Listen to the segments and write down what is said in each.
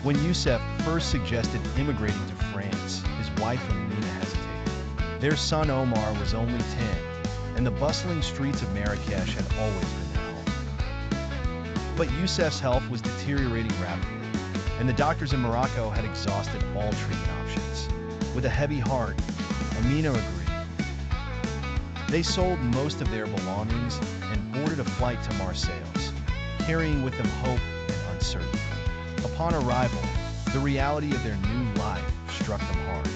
When Youssef first suggested immigrating to France, his wife Amina hesitated. Their son Omar was only 10, and the bustling streets of Marrakech had always been their home. But Youssef's health was deteriorating rapidly, and the doctors in Morocco had exhausted all treatment options. With a heavy heart, Amina agreed. They sold most of their belongings and boarded a flight to Marseilles, carrying with them hope and uncertainty. Upon arrival, the reality of their new life struck them hard.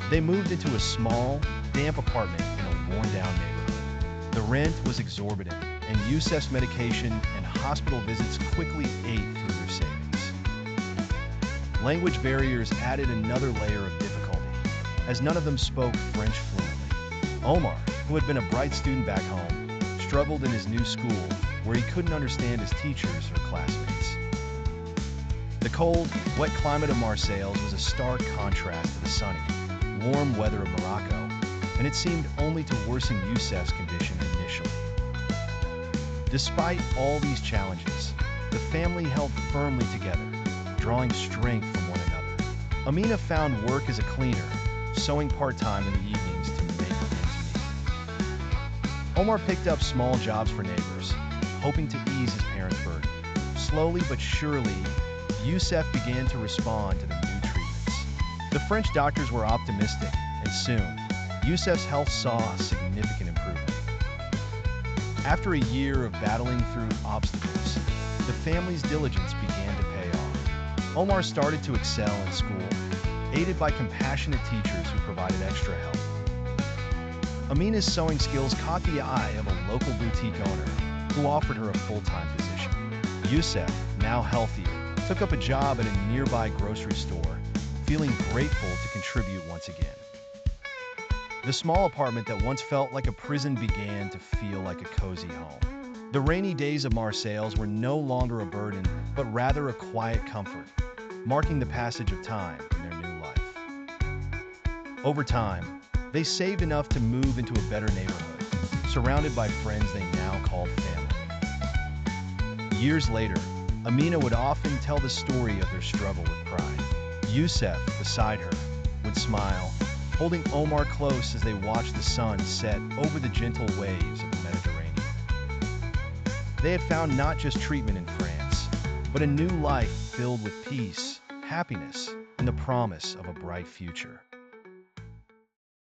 They moved into a small, damp apartment in a worn-down neighborhood. The rent was exorbitant, and Youssef's medication and hospital visits quickly ate through their savings. Language barriers added another layer of difficulty, as none of them spoke French fluently. Omar, who had been a bright student back home, struggled in his new school, where he couldn't understand his teachers or classmates. The cold, wet climate of Marseilles was a stark contrast to the sunny, warm weather of Morocco, and it seemed only to worsen Youssef's condition initially. Despite all these challenges, the family held firmly together, drawing strength from one another. Amina found work as a cleaner, sewing part-time in the evenings to make ends meet. Omar picked up small jobs for neighbors, hoping to ease his parents' burden. Slowly but surely, Youssef began to respond to the new treatments. The French doctors were optimistic, and soon, Youssef's health saw a significant improvement. After a year of battling through obstacles, the family's diligence began to pay off. Omar started to excel in school, aided by compassionate teachers who provided extra help. Amina's sewing skills caught the eye of a local boutique owner who offered her a full-time position. Youssef, now healthier, took up a job at a nearby grocery store, feeling grateful to contribute once again. The small apartment that once felt like a prison began to feel like a cozy home. The rainy days of Marseilles were no longer a burden, but rather a quiet comfort, marking the passage of time in their new life. Over time, they saved enough to move into a better neighborhood, surrounded by friends they now called family. Years later, Amina would often tell the story of their struggle with pride. Youssef, beside her, would smile, holding Omar close as they watched the sun set over the gentle waves of the Mediterranean. They had found not just treatment in France, but a new life filled with peace, happiness, and the promise of a bright future.